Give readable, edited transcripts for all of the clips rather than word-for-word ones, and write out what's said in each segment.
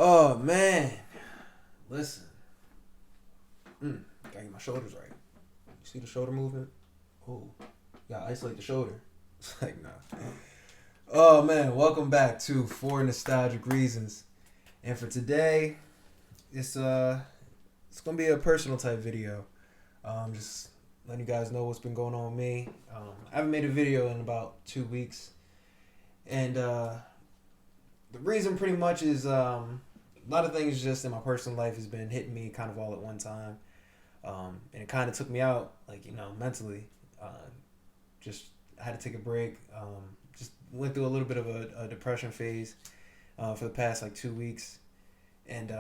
Oh man, listen. Gotta get my shoulders right. You see the shoulder movement? Oh, gotta isolate the shoulder. It's like nah. Oh man, welcome back to For Nostalgic Reasons. And for today, it's it's gonna be a personal type video. Just letting you guys know what's been going on with me. I haven't made a video in about 2 weeks, and the reason pretty much is a lot of things just in my personal life has been hitting me kind of all at one time. And it kind of took me out, like, mentally. Just I had to take a break. Just went through a little bit of a depression phase for the past like 2 weeks, and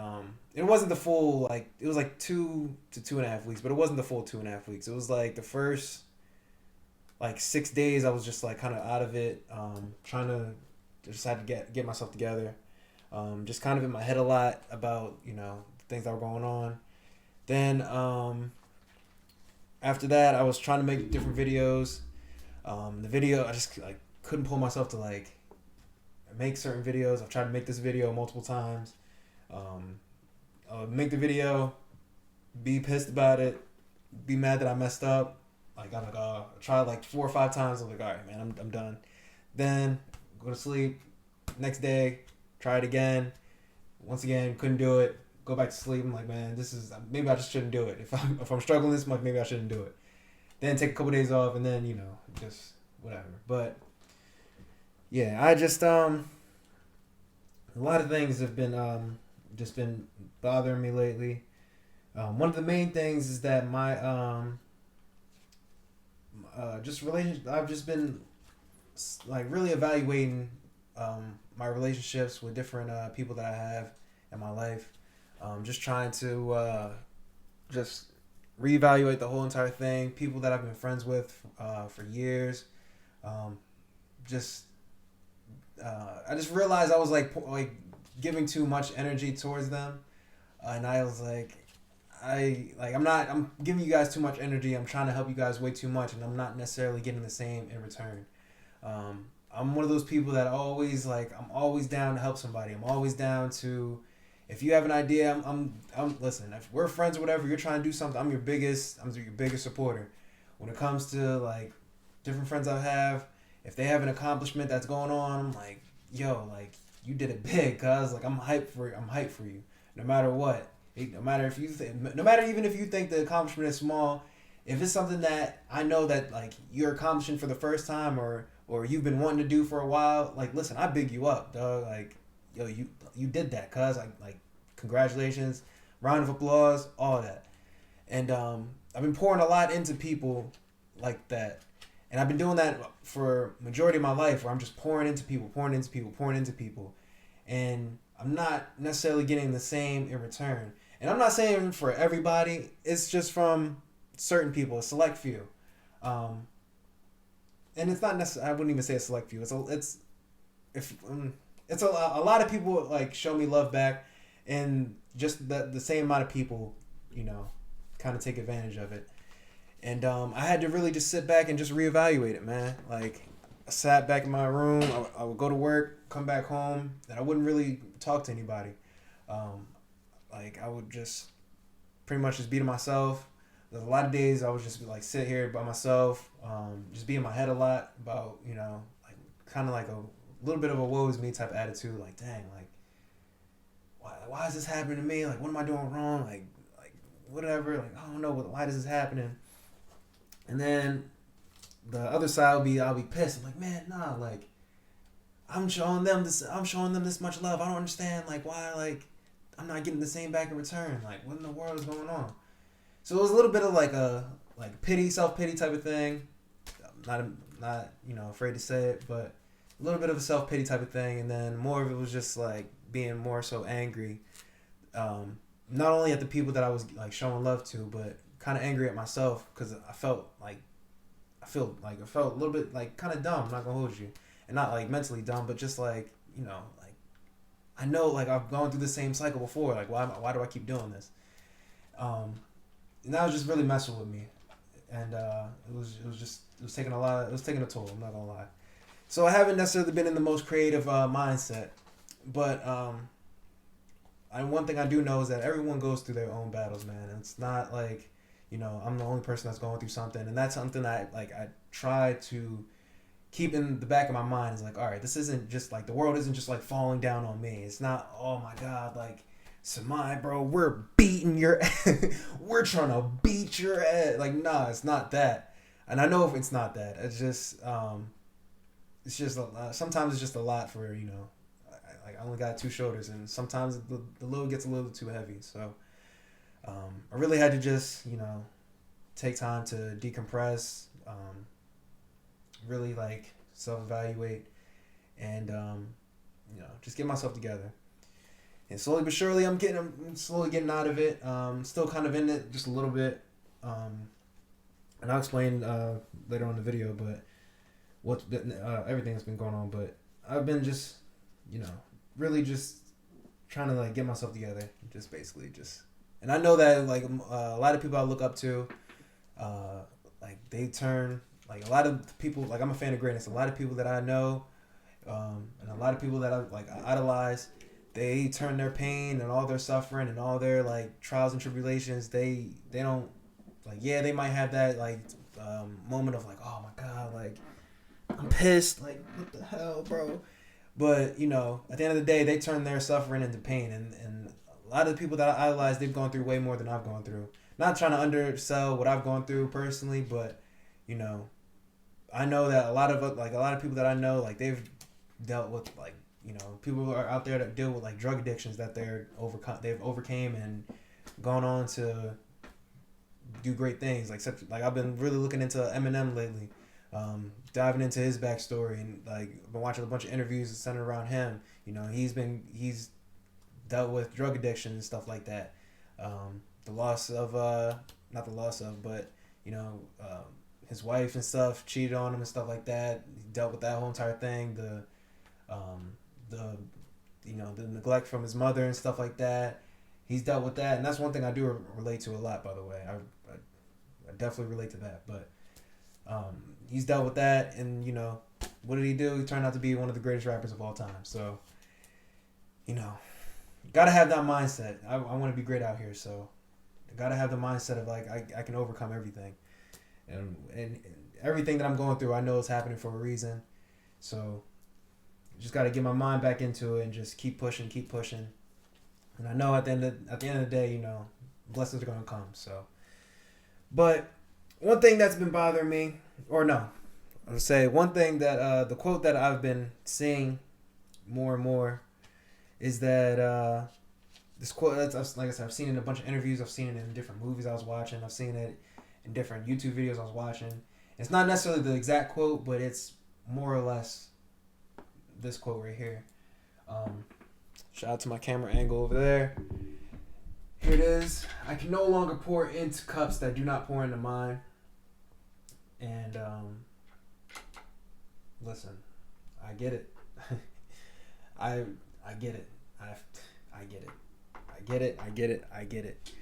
it wasn't the full like it was like 2 to 2.5 weeks, but it wasn't the full 2.5 weeks. It was like the first like 6 days I was just like kind of out of it, trying to just had to get myself together. Just kind of in my head a lot about things that were going on. Then after that, I was trying to make different videos. The video I just like couldn't pull myself to like make certain videos. I've tried to make this video multiple times. Make the video, be pissed about it, be mad that I messed up. Like I'm like, I tried like 4 or 5 times. I'm like, all right, man, I'm done. Then go to sleep. Next day, try it again. Once again, couldn't do it. Go back to sleep. I'm like, man, this is maybe I just shouldn't do it. If I'm struggling this much, maybe I shouldn't do it. Then take a couple days off, and then just whatever. But yeah, I just a lot of things have been just been bothering me lately. One of the main things is that my just relation. I've just been like really evaluating my relationships with different people that I have in my life. Just trying to just reevaluate the whole entire thing. People that I've been friends with for years. Just I just realized I was like giving too much energy towards them, and I was like, I'm giving you guys too much energy. I'm trying to help you guys way too much, and I'm not necessarily getting the same in return. I'm one of those people that I'm always down to help somebody. I'm always down to, if you have an idea, I'm listen. If we're friends or whatever, you're trying to do something, I'm your biggest supporter. When it comes to like different friends I have, if they have an accomplishment that's going on, I'm like, yo, like you did it big, cuz like I'm hyped for you, no matter what. No matter if no matter even if you think the accomplishment is small, if it's something that I know that like you're accomplishing for the first time or you've been wanting to do for a while, like listen, I big you up, dog. Like, yo, you did that, cuz like congratulations, round of applause, all that. And I've been pouring a lot into people like that. And I've been doing that for majority of my life, where I'm just pouring into people, pouring into people, pouring into people. And I'm not necessarily getting the same in return. And I'm not saying for everybody, it's just from certain people, a select few. And it's not necessarily, I wouldn't even say a select few. It's a lot of people like show me love back, and just the same amount of people, kind of take advantage of it. And I had to really just sit back and just reevaluate it, man. Like I sat back in my room. I would go to work, come back home, and I wouldn't really talk to anybody. Like I would just pretty much just be to myself. There's a lot of days I would just like sit here by myself, just be in my head a lot about like kind of like a little bit of a woe is me type of attitude. Like dang, like why is this happening to me? Like what am I doing wrong? Like whatever. Like I don't know why this is happening. And then the other side I'll be pissed. I'm like, man, nah, like I'm showing them this much love. I don't understand like why like I'm not getting the same back in return. Like what in the world is going on? So it was a little bit of like a self pity type of thing. Not afraid to say it, but a little bit of a self pity type of thing, and then more of it was just like being more so angry, not only at the people that I was like showing love to, but kind of angry at myself because I felt a little bit like kind of dumb. I'm not gonna hold you, and not like mentally dumb, but just like like I know like I've gone through the same cycle before. Like why do I keep doing this? And that was just really messing with me, and it was taking a toll. I'm not gonna lie. So I haven't necessarily been in the most creative mindset, but one thing I do know is that everyone goes through their own battles, man. And it's not like, I'm the only person that's going through something, and that's something that I try to keep in the back of my mind. Is like, all right, this isn't just like the world isn't just like falling down on me. It's not, oh my god, like, Samai, bro, we're beating your, we're trying to beat your ass. Like, nah, it's not that. And I know if it's not that, it's just sometimes it's just a lot for I only got 2 shoulders, and sometimes the load gets a little too heavy. So I really had to just take time to decompress, really like self-evaluate, and just get myself together. And slowly but surely, I'm slowly getting out of it. Still kind of in it just a little bit, and I'll explain later on in the video. But everything that's been going on. But I've been just really just trying to like get myself together. Just basically just, and I know that like a lot of people I look up to, like they turn like a lot of people, like I'm a fan of greatness. A lot of people that I know, and a lot of people that I idolize, they turn their pain and all their suffering and all their like trials and tribulations. They don't like, yeah, they might have that like moment of like, oh my god, like I'm pissed, like what the hell, bro. But at the end of the day, they turn their suffering into pain, and a lot of the people that I idolize, they've gone through way more than I've gone through. Not trying to undersell what I've gone through personally, but I know that a lot of people that I know, like they've dealt with like people who are out there that deal with like drug addictions that they've overcame and gone on to do great things. Like I've been really looking into Eminem lately, diving into his backstory, and like been watching a bunch of interviews centered around him. He's dealt with drug addiction and stuff like that. The loss of not the loss of, but his wife and stuff cheated on him and stuff like that. He dealt with that whole entire thing. The neglect from his mother and stuff like that. He's dealt with that, and that's one thing I do relate to a lot. By the way, I definitely relate to that. But he's dealt with that, and what did he do? He turned out to be one of the greatest rappers of all time. So gotta have that mindset. I want to be great out here, so gotta have the mindset of like I can overcome everything, and everything that I'm going through, I know it's happening for a reason. So just got to get my mind back into it and just keep pushing. And I know at the end of the day, blessings are gonna come. So, but one thing that's been bothering me, or no, I would say one thing that the quote that I've been seeing more and more is that this quote. That's like I said, I've seen it in a bunch of interviews. I've seen it in different movies I was watching. I've seen it in different YouTube videos I was watching. It's not necessarily the exact quote, but it's more or less this quote right here. Shout out to my camera angle over there. Here it is. I can no longer pour into cups that do not pour into mine. And listen, I get it. I get it. I get it. I get it.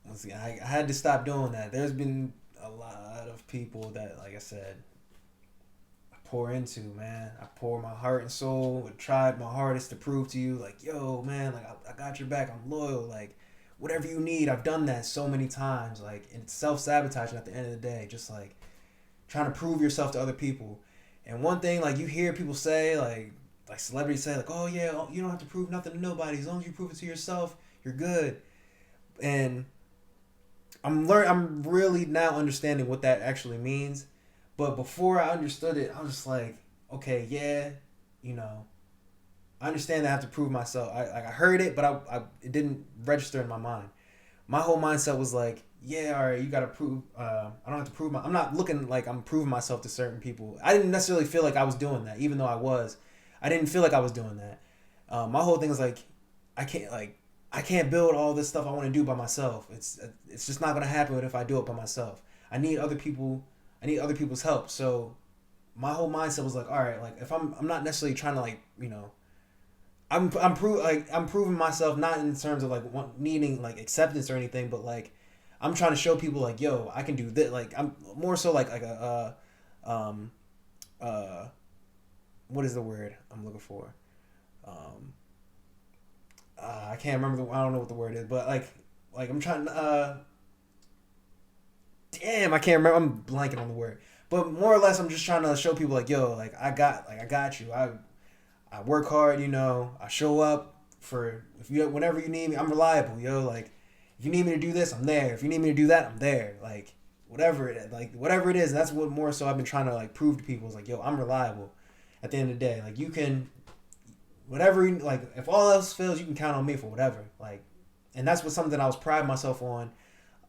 Once again, I had to stop doing that. There's been a lot of people that, like I said, pour into, man. I pour my heart and soul. I tried my hardest to prove to you, like, yo, man, like I got your back. I'm loyal. Like, whatever you need, I've done that so many times. Like, and it's self-sabotaging at the end of the day. Just like trying to prove yourself to other people. And one thing, like you hear people say, like celebrities say, like, oh yeah, you don't have to prove nothing to nobody. As long as you prove it to yourself, you're good. And I'm really now understanding what that actually means. But before I understood it, I was just like, okay, yeah, I understand that I have to prove myself. I heard it, but it didn't register in my mind. My whole mindset was like, yeah, all right, you got to prove. I don't have to prove I'm not looking like I'm proving myself to certain people. I didn't necessarily feel like I was doing that, even though I was. I didn't feel like I was doing that. My whole thing is like, I can't build all this stuff I want to do by myself. It's just not gonna happen if I do it by myself. I need other people's help. So my whole mindset was like, all right, like if I'm not necessarily trying to like I'm proving myself not in terms of like needing like acceptance or anything, but like I'm trying to show people like, yo, I can do this. Like I'm more so like a what is the word I'm looking for? I can't remember I don't know what the word is, but like I'm trying. Damn, I can't remember. I'm blanking on the word. But more or less, I'm just trying to show people like, yo, I got you. I work hard, you know. I show up for if you whenever you need me. I'm reliable, yo. Like, if you need me to do this, I'm there. If you need me to do that, I'm there. Like, whatever it is. That's what more so I've been trying to like prove to people is like, yo, I'm reliable. At the end of the day, like you can, whatever, like if all else fails, you can count on me for whatever. Like, and that's what something I was pride myself on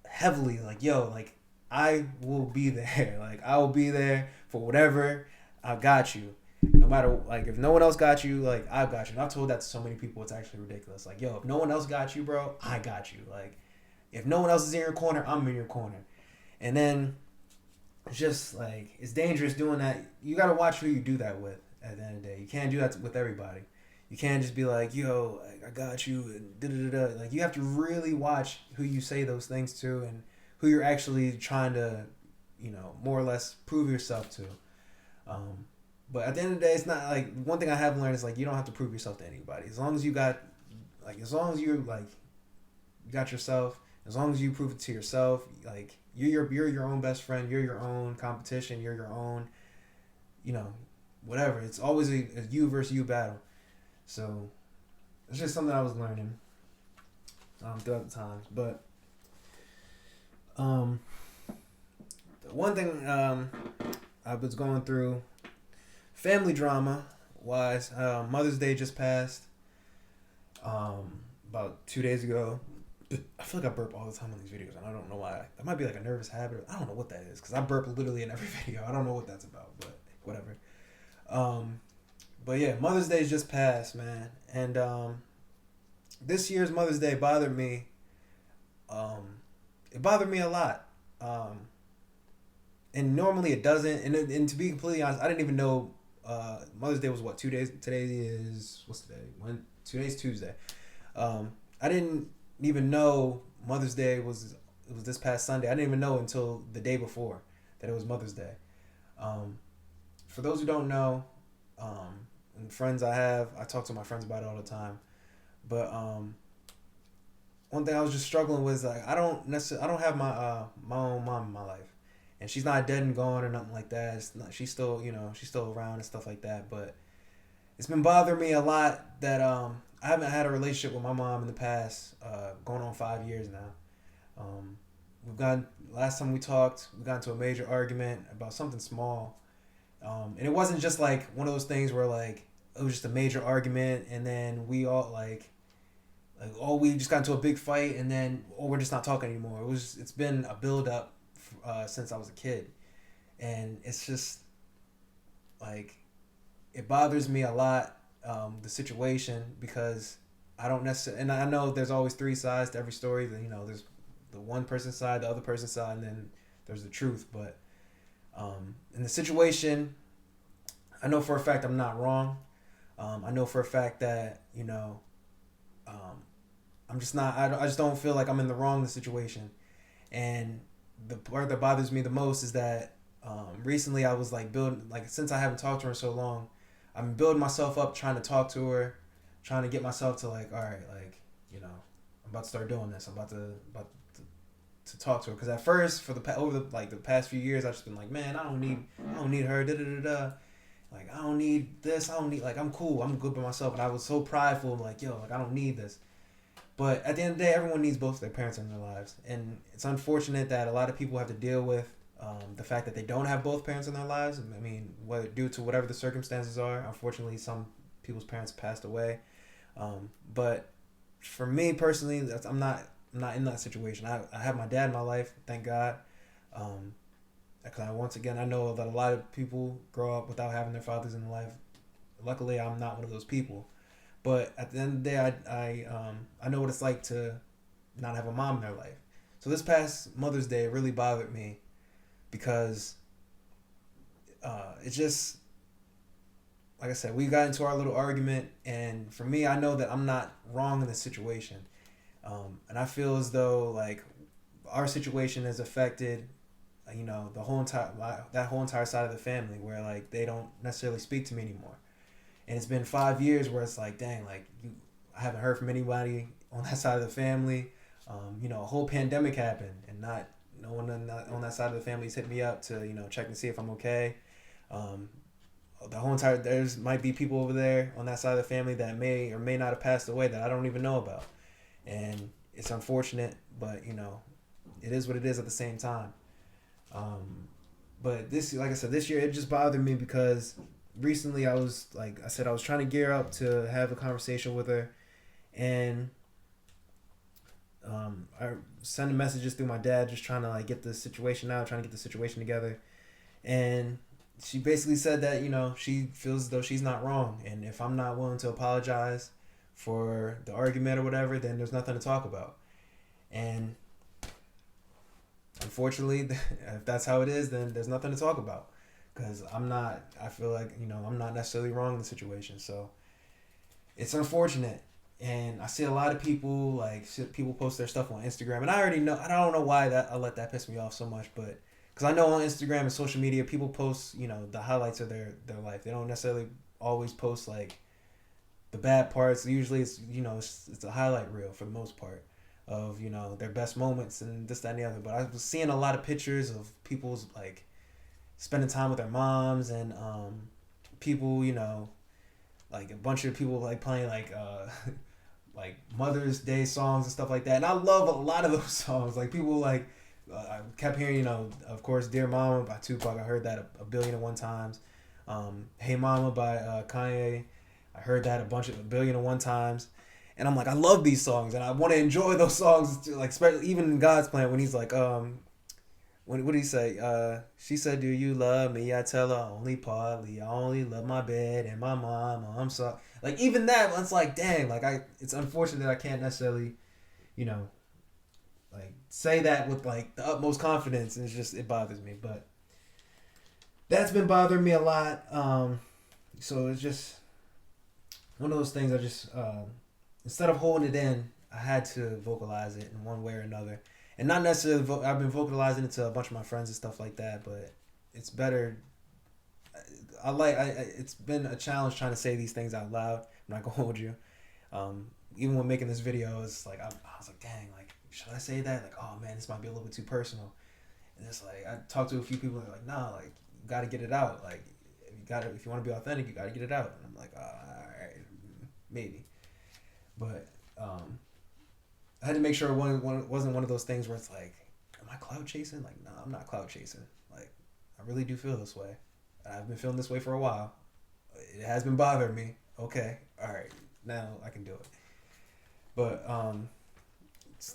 heavily. Like, yo, like I will be there. Like I will be there for whatever. I got you. No matter like if no one else got you, like I've got you. And I've told that to so many people, it's actually ridiculous. Like, yo, if no one else got you, bro, I got you. Like, if no one else is in your corner, I'm in your corner. And then it's just like it's dangerous doing that. You gotta watch who you do that with. At the end of the day, you can't do that with everybody. You can't just be like, yo, I got you, and da da da. Like you have to really watch who you say those things to and who you're actually trying to, you know, more or less prove yourself to. But at the end of the day, it's not like one thing I have learned is like you don't have to prove yourself to anybody. As long as you got, like, as long as you like, you got yourself. As long as you prove it to yourself, like you're your own best friend. You're your own competition. You're your own, you know, whatever. It's always a you versus you battle. So it's just something I was learning throughout the times. But the one thing I was going through family drama wise, Mother's Day just passed about 2 days ago. I feel like I burp all the time on these videos, and I don't know why. That might be like a nervous habit. I don't know what that is, because I burp literally in every video. I don't know what that's about, but whatever. But yeah, Mother's Day just passed, man. And this year's Mother's Day bothered me. It bothered me a lot. And normally it doesn't. And to be completely honest, I didn't even know Mother's Day was what, 2 days? Today is, what's today? Today's Tuesday. I didn't even know Mother's Day was this past Sunday. I didn't even know until the day before that it was Mother's Day. For those who don't know, and friends I talk to my friends about it all the time. But one thing I was just struggling with is like I don't have my own mom in my life, and she's not dead and gone or nothing like that. It's not, she's still she's still around and stuff like that. But it's been bothering me a lot that I haven't had a relationship with my mom in the past, going on 5 years now. Last time we talked, we got into a major argument about something small. And it wasn't just like one of those things where like it was just a major argument and then we all we just got into a big fight and then we're just not talking anymore. It's been a build up since I was a kid, and it's just like it bothers me a lot, the situation, because I don't necessarily, and I know there's always three sides to every story. That there's the one person's side, the other person's side, and then there's the truth. But in the situation, I know for a fact I'm not wrong. I know for a fact that I'm just not. I just don't feel like I'm in the wrong in the situation. And the part that bothers me the most is that recently I was like building, like since I haven't talked to her in so long, I'm building myself up, trying to talk to her, trying to get myself to like, all right, like I'm about to start doing this. I'm about to talk to her, because at first for the past few years I've just been like, man, I don't need her, da da da da. Like I don't need this. I don't need, like, I'm cool. I'm good by myself. And I was so prideful, like, yo, like I don't need this. But at the end of the day, everyone needs both their parents in their lives, and it's unfortunate that a lot of people have to deal with the fact that they don't have both parents in their lives. I mean, due to whatever the circumstances are. Unfortunately, some people's parents passed away. But for me personally, I'm not in that situation. I have my dad in my life, thank God. Because once again, I know that a lot of people grow up without having their fathers in their life. Luckily, I'm not one of those people. But at the end of the day, I know what it's like to not have a mom in their life. So this past Mother's Day really bothered me, because it just, like I said, we got into our little argument, and for me, I know that I'm not wrong in this situation. And I feel as though like our situation has affected the whole entire side of the family, where like they don't necessarily speak to me anymore. And it's been 5 years where it's like, dang, like I haven't heard from anybody on that side of the family. A whole pandemic happened, and not no one on that side of the family's hit me up to check and see if I'm okay. Um, the whole entire there's might be people over there on that side of the family that may or may not have passed away that I don't even know about, and it's unfortunate, but it is what it is at the same time. But this, like I said, this year it just bothered me because recently I was like I said I was trying to gear up to have a conversation with her, and I sending messages through my dad, just trying to like get the situation out, trying to get the situation together, and she basically said that she feels as though she's not wrong, and if I'm not willing to apologize for the argument or whatever, then there's nothing to talk about. And unfortunately, if that's how it is, then there's nothing to talk about, because I feel like I'm not necessarily wrong in the situation. So it's unfortunate, and I see a lot of people people post their stuff on Instagram, and I already know, I don't know why that I let that piss me off so much, but because I know on Instagram and social media people post the highlights of their life. They don't necessarily always post like the bad parts. Usually it's a highlight reel for the most part of their best moments and this, that, and the other. But I was seeing a lot of pictures of people's like spending time with their moms, and people like a bunch of people like playing like like Mother's Day songs and stuff like that. And I love a lot of those songs. Like people like I kept hearing of course Dear Mama by Tupac. I heard that a billion and one times. Hey Mama by Kanye. I heard that a billion and one times. And I'm like, I love these songs, and I want to enjoy those songs too, like especially even in God's Plan when he's like what did he say? She said, "Do you love me?" I tell her, "Only partly. I only love my bed and my mom. I'm sorry." Like even that, it's like, dang. Like it's unfortunate that I can't necessarily, you know, like say that with like the utmost confidence, and it bothers me. But that's been bothering me a lot. So it's just one of those things. I just instead of holding it in, I had to vocalize it in one way or another. And not necessarily, I've been vocalizing it to a bunch of my friends and stuff like that, but it's better. It's been a challenge trying to say these things out loud. I'm not gonna hold you. Even when making this video, it's like I was like, dang, like should I say that? Like, oh man, this might be a little bit too personal. And it's like I talked to a few people and they're like, nah, like you gotta get it out. Like if you want to be authentic, you gotta get it out. And I'm like, all right, maybe, but I had to make sure it wasn't one of those things where it's like, am I cloud chasing? Like, no, I'm not cloud chasing. Like, I really do feel this way. I've been feeling this way for a while. It has been bothering me. Okay, all right, now I can do it. But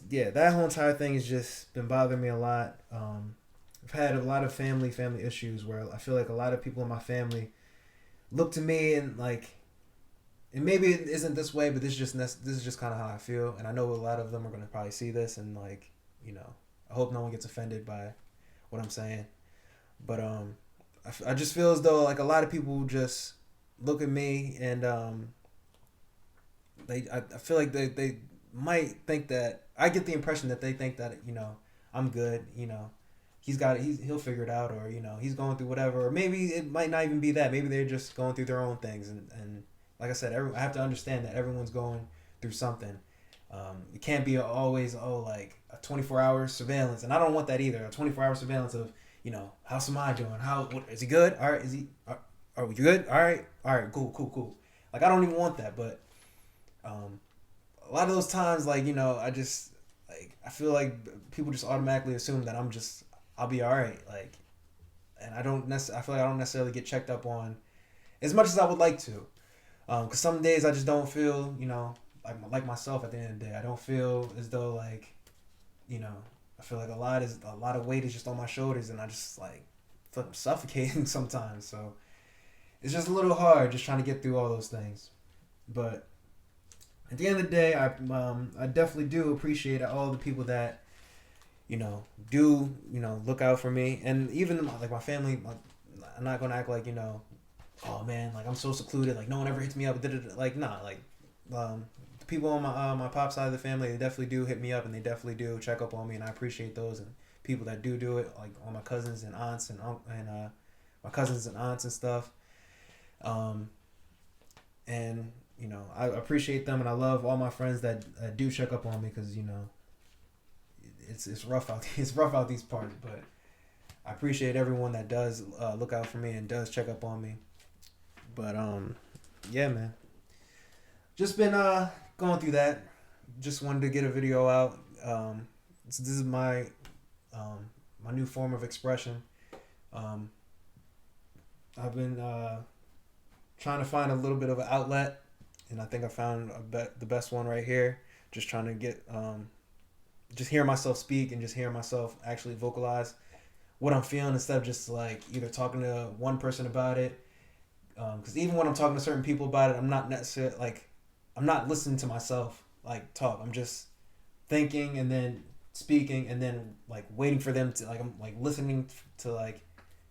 yeah, that whole entire thing has just been bothering me a lot. I've had a lot of family issues where I feel like a lot of people in my family look to me and like. And maybe it isn't this way, but this is just kind of how I feel, and I know a lot of them are gonna probably see this, and like, I hope no one gets offended by what I'm saying, but I just feel as though like a lot of people just look at me and I feel like they might think that I get the impression that they think that I'm good, he'll figure it out, or he's going through whatever, or maybe it might not even be that, maybe they're just going through their own things, and like I said, I have to understand that everyone's going through something. It can't be always like a 24-hour surveillance, and I don't want that either. A 24-hour surveillance of how's Samad doing? Is he good? All right, are we good? All right, cool. Like I don't even want that, but a lot of those times, like I just I feel like people just automatically assume that I'll be all right, like, and I feel like I don't necessarily get checked up on as much as I would like to. Because some days I just don't feel, like myself at the end of the day. I don't feel as though like, I feel like a lot of weight is just on my shoulders, and I just like feel like I'm suffocating sometimes. So it's just a little hard just trying to get through all those things. But at the end of the day, I definitely do appreciate all the people that, do look out for me, and even like my family. I'm not gonna act like oh man, like I'm so secluded, like no one ever hits me up. Like nah, like the people on my pop side of the family, they definitely do hit me up, and they definitely do check up on me, and I appreciate those, and people that do it, like all my cousins and aunts and my cousins and aunts and stuff. And you know, I appreciate them, and I love all my friends that do check up on me, because, you know, it's rough out it's rough out these parts, but I appreciate everyone that does look out for me and does check up on me. But yeah, man, just been going through that. Just wanted to get a video out. This is my my new form of expression. I've been trying to find a little bit of an outlet, and I think I found the best one right here. Just trying to get just hear myself speak, and just hear myself actually vocalize what I'm feeling, instead of just like either talking to one person about it. Because even when I'm talking to certain people about it, I'm not necessarily like, I'm not listening to myself like talk. I'm just thinking and then speaking, and then like waiting for them to, like, I'm like listening to, like,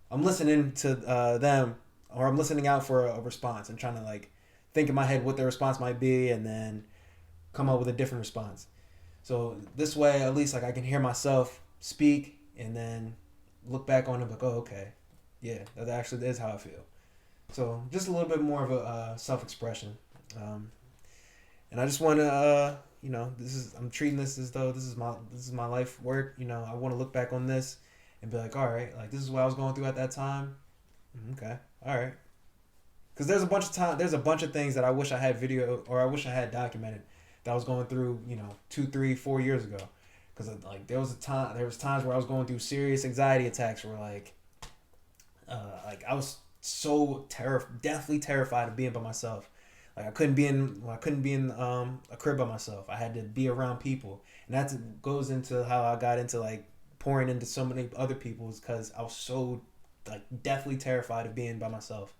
I'm listening to them, or I'm listening out for a response, and trying to like think in my head what their response might be, and then come up with a different response. So this way, at least, like, I can hear myself speak, and then look back on it like, oh, okay, yeah, that actually is how I feel. So just a little bit more of a self-expression. And I just want to, you know, I'm treating this as though this is my life work. You know, I want to look back on this and be like, all right, like, this is what I was going through at that time. Okay, all right. Because there's a bunch of things that I wish I had video, or I wish I had documented, that I was going through, you know, 2, 3, 4 years ago. Because like there was times where I was going through serious anxiety attacks, where like I was so deathly terrified of being by myself. Like I couldn't be in a crib by myself. I had to be around people, and that goes into how I got into like pouring into so many other people's, because I was so like deathly terrified of being by myself.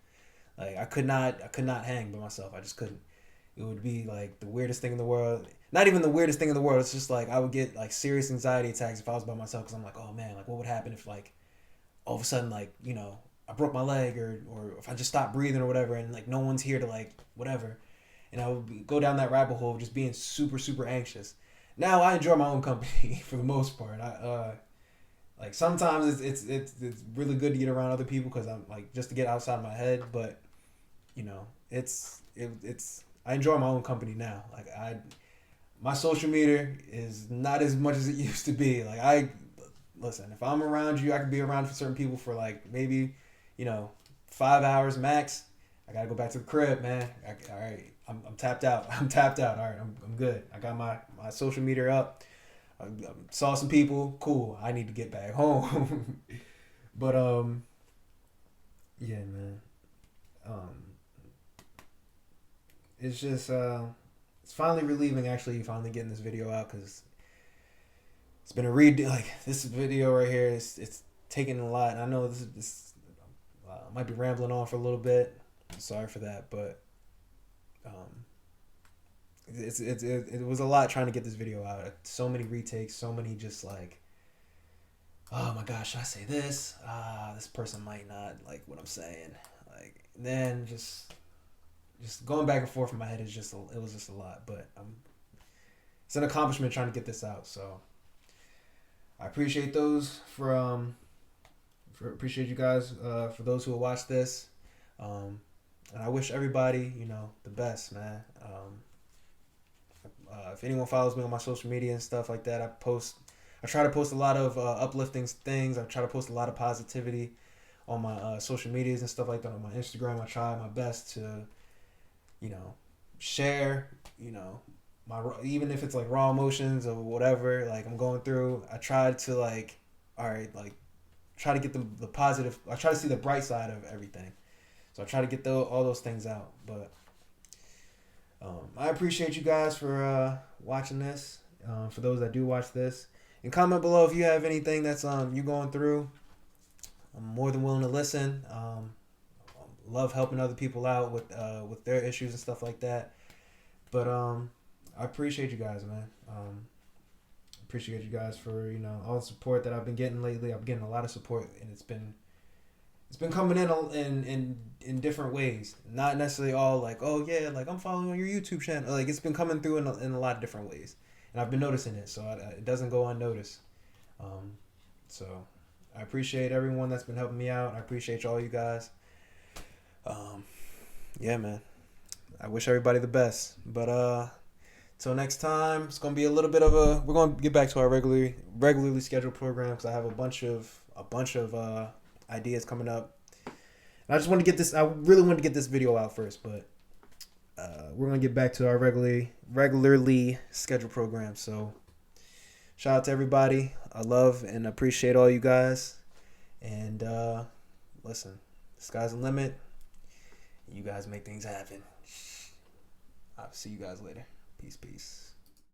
Like I could not hang by myself. I just couldn't. It would be like the weirdest thing in the world. Not even the weirdest thing in the world. It's just like I would get like serious anxiety attacks if I was by myself, because I'm like, oh man, like what would happen if like all of a sudden, like, you know, I broke my leg, or if I just stopped breathing or whatever, and like no one's here to like whatever. And I would go down that rabbit hole of just being super, super anxious. Now I enjoy my own company for the most part. I like sometimes it's really good to get around other people, because I'm like, just to get outside my head. But you know, it's I enjoy my own company now. Like my social media is not as much as it used to be. Like listen, if I'm around you, I can be around for certain people for like maybe, you know, 5 hours max. I gotta go back to the crib, man. All right, I'm tapped out. I'm tapped out. All right, I'm good. I got my social media up. I saw some people. Cool. I need to get back home. But yeah, man. It's just it's finally relieving, actually, finally getting this video out, because it's been like this video right here. It's taking a lot. And I know this might be rambling on for a little bit. Sorry for that, but it was a lot trying to get this video out. So many retakes, so many just like, oh my gosh, should I say this? This person might not like what I'm saying. Like, then just going back and forth in my head it was just a lot. But it's an accomplishment trying to get this out. So I appreciate those appreciate you guys for those who will watch this. And I wish everybody, you know, the best, man. If anyone follows me on my social media and stuff like that, I try to post a lot of uplifting things. I try to post a lot of positivity on my social medias and stuff like that. On my Instagram, I try my best to, you know, share, you know, even if it's like raw emotions or whatever, like I'm going through. I try to like, all right, like try to get the positive. I try to see the bright side of everything. So I try to get all those things out. But I appreciate you guys for watching this. For those that do watch this, and comment below if you have anything that's you going through. I'm more than willing to listen. Love helping other people out with their issues and stuff like that. But I appreciate you guys, man. Appreciate you guys for, you know, all the support that I've been getting lately. I'm getting a lot of support, and it's been coming in different ways. Not necessarily all like, oh yeah, like I'm following on your YouTube channel. Like it's been coming through in a lot of different ways, and I've been noticing it, so it doesn't go unnoticed. So I appreciate everyone that's been helping me out. I appreciate all you guys. Yeah, man. I wish everybody the best. But till next time, it's gonna be a little bit of a. We're gonna get back to our regularly scheduled program because I have a bunch of ideas coming up. And I just want to get this. I really want to get this video out first, but we're gonna get back to our regularly scheduled program. So shout out to everybody. I love and appreciate all you guys. And listen, the sky's the limit. You guys make things happen. I'll see you guys later. Peace, peace.